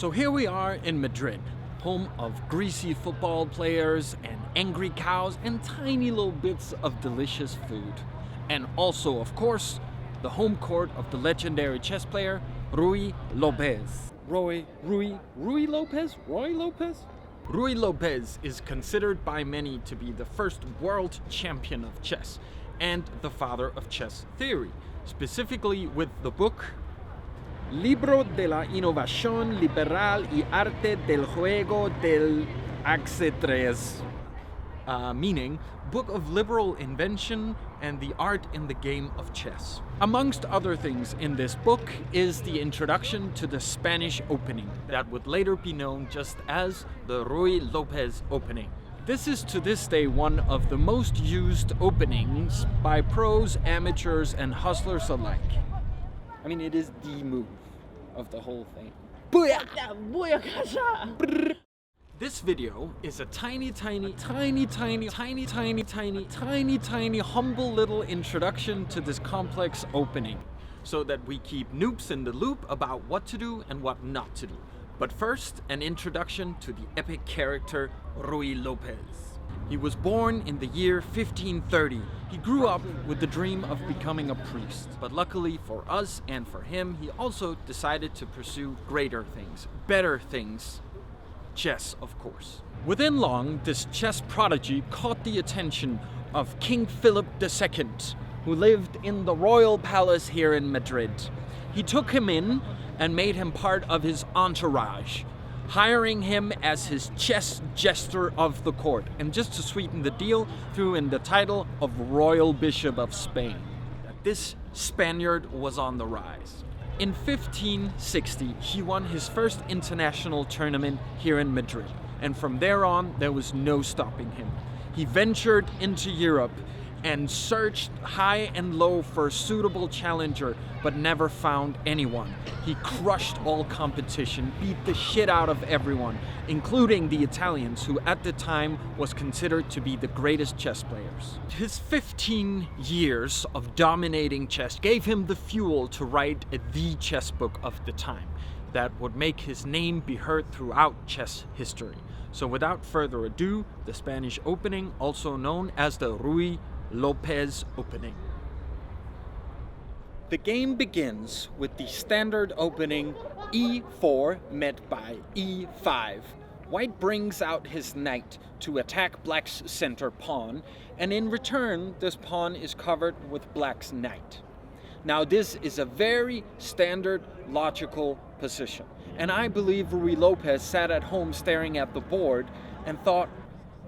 So here we are in Madrid, home of greasy football players and angry cows and tiny little bits of delicious food. And also, of course, the home court of the legendary chess player Ruy Lopez. Ruy Lopez? Ruy Lopez is considered by many to be the first world champion of chess and the father of chess theory, specifically with the book Libro de la Innovación Liberal y Arte del Juego del Ajedrez, meaning Book of Liberal Invention and the Art in the Game of Chess. Amongst other things in this book is the introduction to the Spanish opening that would later be known just as the Ruy Lopez opening. This is to this day one of the most used openings by pros, amateurs, and hustlers alike. I mean, it is the move of the whole thing. This video is a tiny, humble little introduction to this complex opening, so that we keep noobs in the loop about what to do and what not to do. But first, an introduction to the epic character Ruy Lopez. He was born in the year 1530. He grew up with the dream of becoming a priest, but luckily for us and for him, he also decided to pursue greater things, better things. Chess, of course. Within long, this chess prodigy caught the attention of King Philip II, who lived in the royal palace here in Madrid. He took him in and made him part of his entourage, hiring him as his chess jester of the court, and just to sweeten the deal, threw in the title of Royal Bishop of Spain. This Spaniard was on the rise. In 1560, he won his first international tournament here in Madrid, and from there on, there was no stopping him. He ventured into Europe and searched high and low for a suitable challenger, but never found anyone. He crushed all competition, beat the shit out of everyone, including the Italians, who at the time was considered to be the greatest chess players. His 15 years of dominating chess gave him the fuel to write the chess book of the time that would make his name be heard throughout chess history. So without further ado, the Spanish opening, also known as the Ruy Lopez opening. The game begins with the standard opening e4 met by e5. White brings out his knight to attack black's center pawn, and in return this pawn is covered with black's knight. Now this is a very standard logical position, and I believe Ruy Lopez sat at home staring at the board and thought,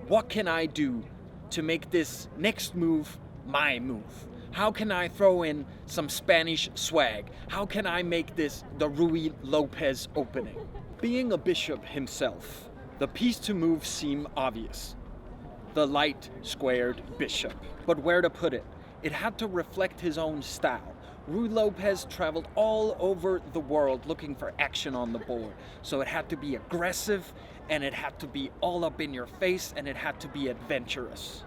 what can I do to make this next move my move? How can I throw in some Spanish swag? How can I make this the Ruy Lopez opening? Being a bishop himself, the piece to move seemed obvious. The light squared bishop. But where to put it? It had to reflect his own style. Ruy Lopez traveled all over the world looking for action on the board. So it had to be aggressive, and it had to be all up in your face, and it had to be adventurous.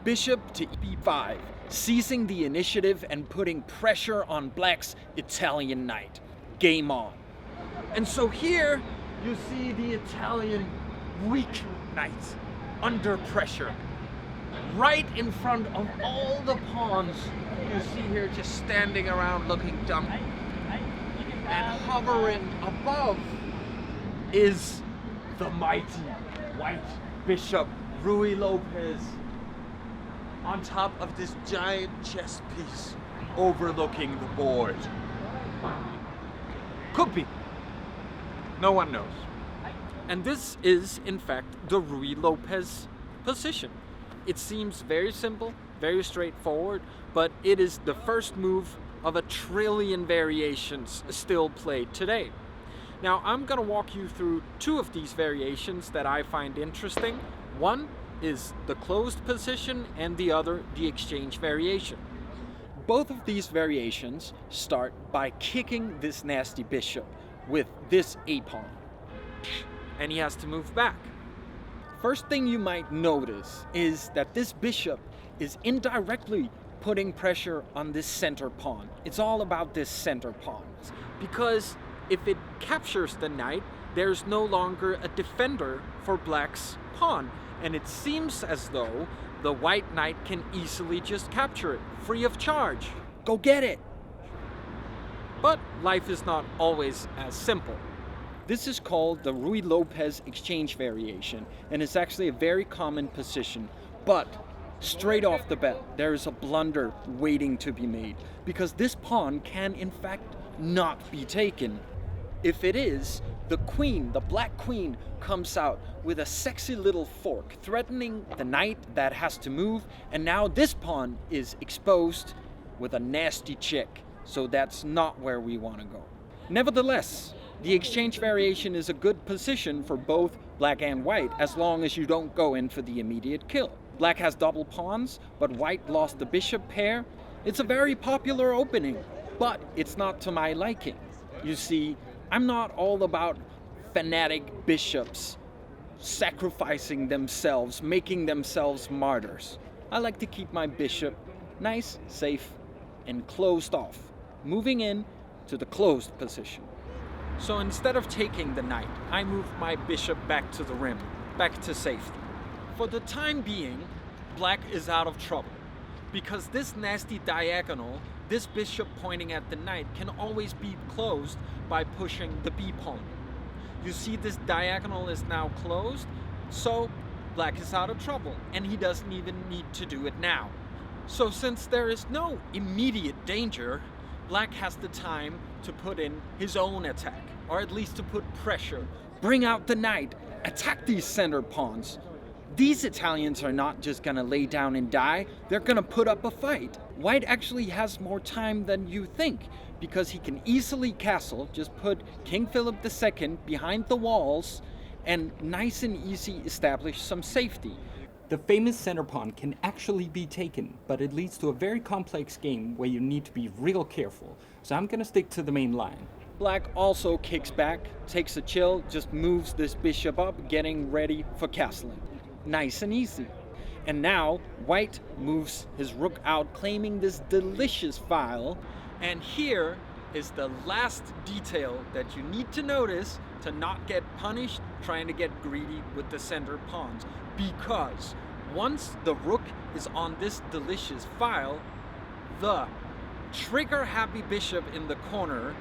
Bishop to e5, seizing the initiative and putting pressure on black's Italian knight. Game on. And so here you see the Italian weak knight under pressure. Right in front of all the pawns you see here just standing around looking dumb. And hovering above is the mighty white bishop Ruy Lopez on top of this giant chess piece overlooking the board. Could be. No one knows. And this is, in fact, the Ruy Lopez position. It seems very simple, very straightforward, but it is the first move of a trillion variations still played today. Now, I'm going to walk you through two of these variations that I find interesting. One is the closed position, and the other, the exchange variation. Both of these variations start by kicking this nasty bishop with this a-pawn, and he has to move back. First thing you might notice is that this bishop is indirectly putting pressure on this center pawn. It's all about this center pawn, because If it captures the knight, there's no longer a defender for black's pawn, and it seems as though the white knight can easily just capture it, free of charge. Go get it! But life is not always as simple. This is called the Ruy Lopez exchange variation, and it's actually a very common position. But straight off the bat, there is a blunder waiting to be made, because this pawn can in fact not be taken. If it is, the queen, the black queen, comes out with a sexy little fork, threatening the knight that has to move, and now this pawn is exposed with a nasty check, so that's not where we want to go. Nevertheless, the exchange variation is a good position for both black and white, as long as you don't go in for the immediate kill. Black has double pawns, but white lost the bishop pair. It's a very popular opening, but it's not to my liking. You see, I'm not all about fanatic bishops sacrificing themselves, making themselves martyrs. I like to keep my bishop nice, safe, and closed off, moving in to the closed position. So instead of taking the knight, I move my bishop back to the rim, back to safety. For the time being, black is out of trouble, because this nasty diagonal, this bishop pointing at the knight, can always be closed by pushing the b pawn. You see, this diagonal is now closed, so black is out of trouble, and he doesn't even need to do it now. So since there is no immediate danger, black has the time to put in his own attack, or at least to put pressure. Bring out the knight, attack these center pawns. These Italians are not just gonna lay down and die, they're gonna put up a fight. White actually has more time than you think, because he can easily castle, just put King Philip II behind the walls, and nice and easy establish some safety. The famous center pawn can actually be taken, but it leads to a very complex game where you need to be real careful. So I'm gonna stick to the main line. Black also kicks back, takes a chill, just moves this bishop up, getting ready for castling. Nice and easy. And now, white moves his rook out, claiming this delicious file. And here is the last detail that you need to notice to not get punished trying to get greedy with the center pawns. Because once the rook is on this delicious file, the trigger-happy bishop in the corner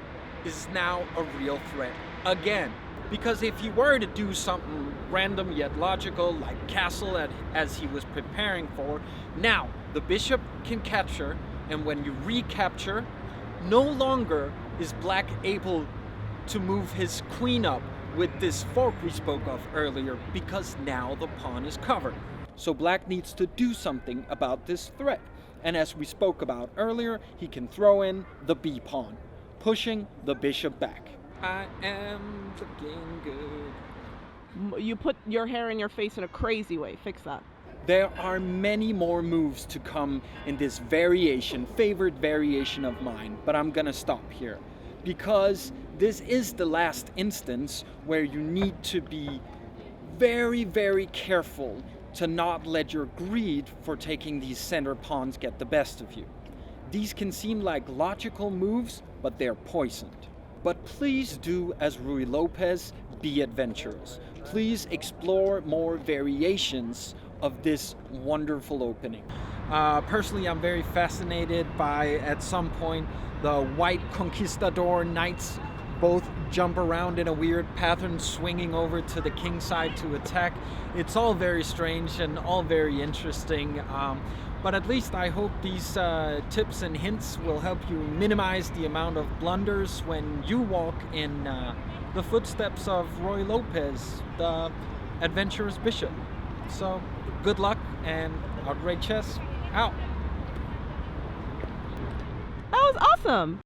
is now a real threat again. Because if he were to do something random yet logical, like castle as he was preparing for, now the bishop can capture, and when you recapture, no longer is black able to move his queen up with this fork we spoke of earlier, because now the pawn is covered. So black needs to do something about this threat. And as we spoke about earlier, he can throw in the b pawn, pushing the bishop back. I am looking good. You put your hair in your face in a crazy way. Fix that. There are many more moves to come in this variation, favorite variation of mine, but I'm gonna stop here, because this is the last instance where you need to be very, very careful to not let your greed for taking these center pawns get the best of you. These can seem like logical moves, but they're poisoned. But please do as Ruy Lopez, be adventurous. Please explore more variations of this wonderful opening. Personally, I'm very fascinated by, at some point, the white conquistador knights both jump around in a weird pattern, swinging over to the king side to attack. It's all very strange and all very interesting. But at least I hope these tips and hints will help you minimize the amount of blunders when you walk in the footsteps of Ruy Lopez, the adventurous bishop. So, good luck, and Outray Chess out. That was awesome.